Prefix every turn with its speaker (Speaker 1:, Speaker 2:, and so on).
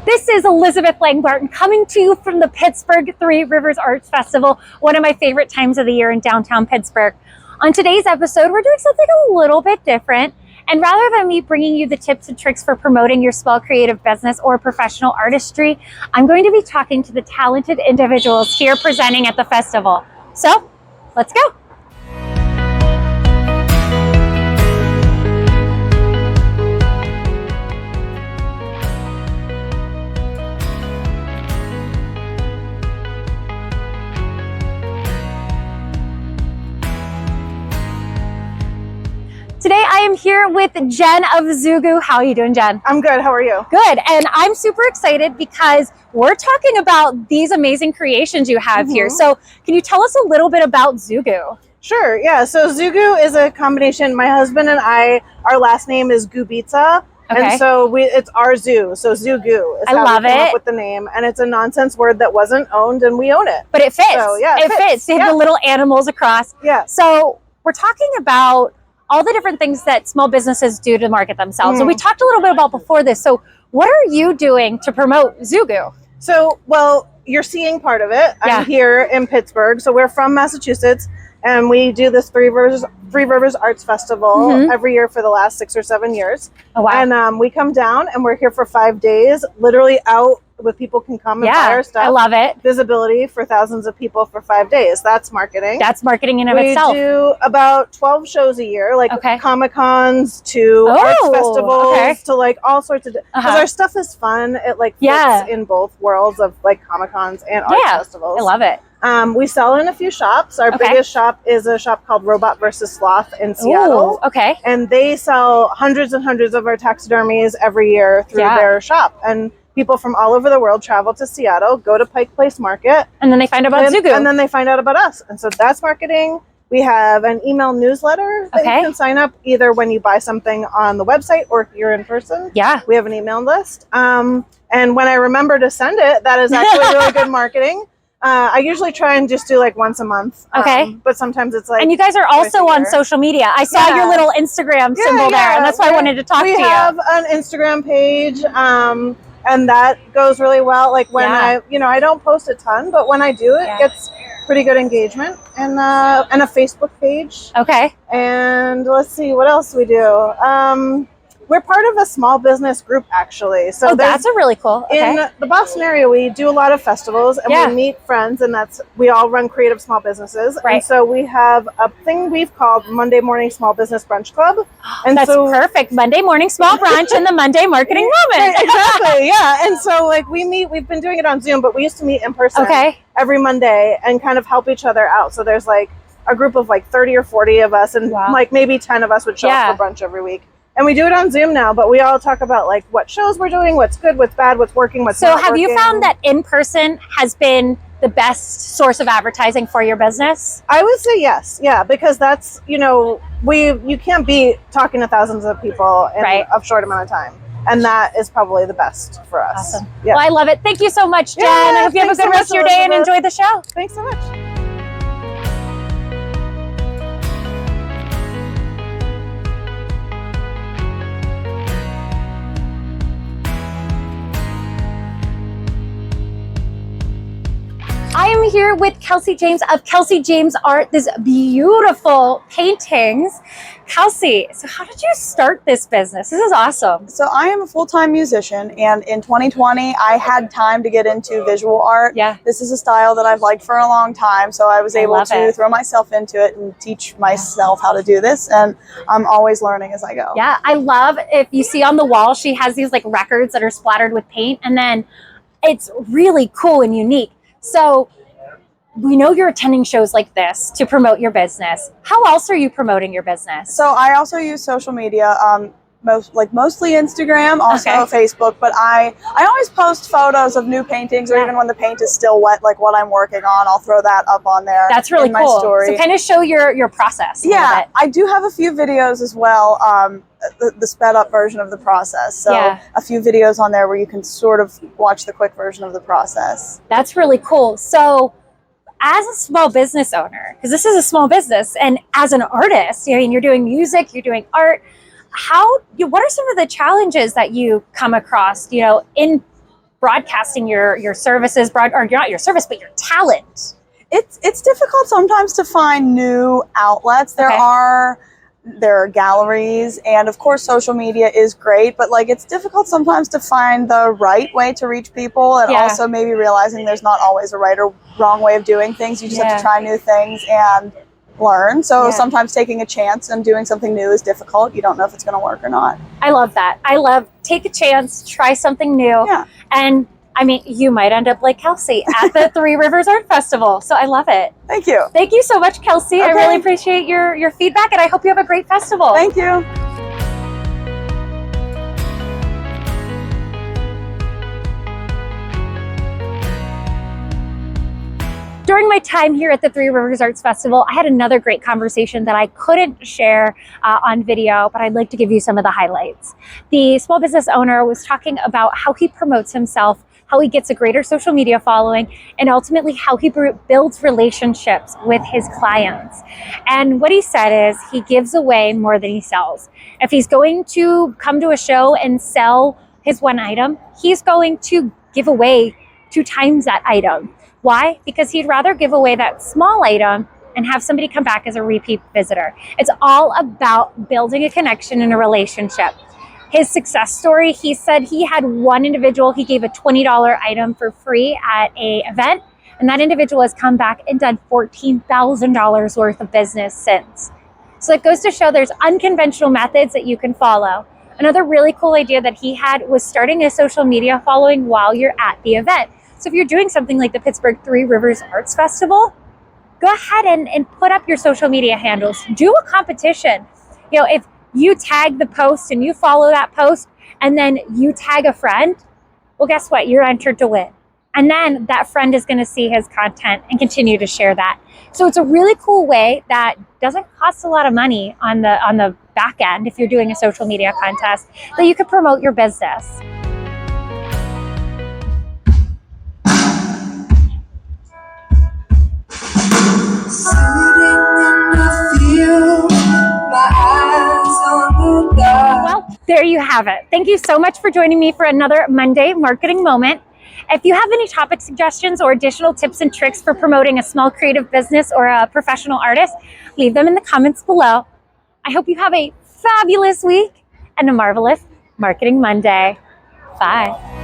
Speaker 1: This is Elizabeth Langbarton coming to you from the Pittsburgh Three Rivers Arts Festival, one of my favorite times of the year in downtown Pittsburgh. On today's episode, we're doing something a little bit different. And rather than me bringing you the tips and tricks for promoting your small creative business or professional artistry, I'm going to be talking to the talented individuals here presenting at the festival. So, let's go. Today I am here with Jen of Zugu. How are you doing, Jen?
Speaker 2: I'm good. How are you?
Speaker 1: Good. And I'm super excited because we're talking about these amazing creations you have here. So can you tell us a little bit about Zugu?
Speaker 2: Sure. Yeah. So Zugu is a combination. My husband and I, our last name is Gubitsa.
Speaker 1: Okay.
Speaker 2: And so it's our zoo. So Zugu is how we came up with the name. And it's a nonsense word that wasn't owned and we own it.
Speaker 1: But it fits.
Speaker 2: So, yeah,
Speaker 1: it fits. They have the little animals across.
Speaker 2: Yeah.
Speaker 1: So we're talking about all the different things that small businesses do to market themselves. And we talked a little bit about before this. So what are you doing to promote Zugu?
Speaker 2: So, well, you're seeing part of it.
Speaker 1: Yeah.
Speaker 2: I'm here in Pittsburgh. So we're from Massachusetts and we do this Three Rivers Arts Festival every year for the last 6 or 7 years.
Speaker 1: Oh, wow.
Speaker 2: And we come down and we're here for 5 days, literally out with people can come and buy our stuff.
Speaker 1: I love it.
Speaker 2: Visibility for thousands of people for 5 days. That's marketing.
Speaker 1: That's marketing in of itself.
Speaker 2: We do about 12 shows a year, like Comic-Cons to arts festivals to like all sorts of, because our stuff is fun. It like fits in both worlds of like Comic-Cons and arts festivals.
Speaker 1: I love it.
Speaker 2: We sell in a few shops. Our biggest shop is a shop called Robot vs. Sloth in Seattle.
Speaker 1: Ooh, okay.
Speaker 2: And they sell hundreds and hundreds of our taxidermies every year through their shop. And people from all over the world travel to Seattle, go to Pike Place Market.
Speaker 1: And then they find out about Zugu.
Speaker 2: And then they find out about us. And so that's marketing. We have an email newsletter that you can sign up either when you buy something on the website or if you're in person. Yeah. We have an email list. And when I remember to send it, that is actually really good marketing. I usually try and just do like once a month. But sometimes it's like.
Speaker 1: And you guys are also on social media. I saw your little Instagram symbol there, and that's why I wanted to talk to you.
Speaker 2: We have an Instagram page, and that goes really well. Like when I don't post a ton, but when I do, it gets pretty good engagement. And a Facebook page. Okay. And let's see what else we do. We're part of a small business group, actually. So
Speaker 1: that's a really cool.
Speaker 2: In the Boston area, we do a lot of festivals and we meet friends, and we all run creative small businesses. Right. And so we have a thing we've called Monday Morning Small Business Brunch Club. And
Speaker 1: that's perfect. Monday morning small brunch and the Monday marketing moment.
Speaker 2: Exactly. Yeah. And so like we've been doing it on Zoom, but we used to meet in person every Monday and kind of help each other out. So there's like a group of like 30 or 40 of us, and like maybe 10 of us would show up for brunch every week. And we do it on Zoom now, but we all talk about like what shows we're doing, what's good, what's bad, what's working, what's not working. So have you found that in person has been the best source of advertising for your business? I would say yes. Yeah, because that's, you can't be talking to thousands of people in a short amount of time. And that is probably the best for us. Awesome. Yeah. Well, I love it. Thank you so much, Jen. I hope you have a good rest of your day and enjoy the show. Thanks so much. I am here with Kelsey James of Kelsey James Art, this beautiful paintings. Kelsey, so how did you start this business? This is awesome.
Speaker 3: So I am a full-time musician, and in 2020, I had time to get into visual art. Yeah. This is a style that I've liked for a long time, so I was able to throw myself into it and teach myself how to do this, and I'm always learning as I go.
Speaker 1: Yeah, I love, if you see on the wall, she has these like records that are splattered with paint, and then it's really cool and unique. So we know you're attending shows like this to promote your business. How else are you promoting your business?
Speaker 3: So I also use social media, mostly Instagram, also Facebook, but I always post photos of new paintings, or even when the paint is still wet, like what I'm working on, I'll throw that up on there.
Speaker 1: That's really cool. My story. So kind of show your process.
Speaker 3: Yeah, I do have a few videos as well, the sped up version of the process. So a few videos on there where you can sort of watch the quick version of the process.
Speaker 1: That's really cool. So as a small business owner, because this is a small business, and as an artist, you're doing music, you're doing art, what are some of the challenges that you come across, in broadcasting your services, or not your service, but your talent?
Speaker 3: It's difficult sometimes to find new outlets. There are galleries, and of course social media is great, but like it's difficult sometimes to find the right way to reach people, and also maybe realizing there's not always a right or wrong way of doing things. You just have to try new things and learn. So sometimes taking a chance and doing something new is difficult. You don't know if it's going to work or not.
Speaker 1: I love that. I love take a chance, try something new. And I mean, you might end up like Kelsey at the Three Rivers Art Festival. So I love it.
Speaker 3: Thank you.
Speaker 1: Thank you so much, Kelsey. I really appreciate your feedback, and I hope you have a great festival.
Speaker 3: Thank you.
Speaker 1: During my time here at the Three Rivers Arts Festival, I had another great conversation that I couldn't share on video, but I'd like to give you some of the highlights. The small business owner was talking about how he promotes himself, how he gets a greater social media following, and ultimately how he builds relationships with his clients. And what he said is he gives away more than he sells. If he's going to come to a show and sell his one item, he's going to give away 2 times that item. Why? Because he'd rather give away that small item and have somebody come back as a repeat visitor. It's all about building a connection and a relationship. His success story, he said he had one individual, he gave a $20 item for free at an event, and that individual has come back and done $14,000 worth of business since. So it goes to show there's unconventional methods that you can follow. Another really cool idea that he had was starting a social media following while you're at the event. So if you're doing something like the Pittsburgh Three Rivers Arts Festival, go ahead and put up your social media handles. Do a competition. You know, if you tag the post and you follow that post and then you tag a friend, well, guess what? You're entered to win. And then that friend is going to see his content and continue to share that. So it's a really cool way that doesn't cost a lot of money on the back end if you're doing a social media contest that you could promote your business. Well, there you have it. Thank you so much for joining me for another Monday Marketing Moment. If you have any topic suggestions or additional tips and tricks for promoting a small creative business or a professional artist, leave them in the comments below. I hope you have a fabulous week and a marvelous Marketing Monday. Bye.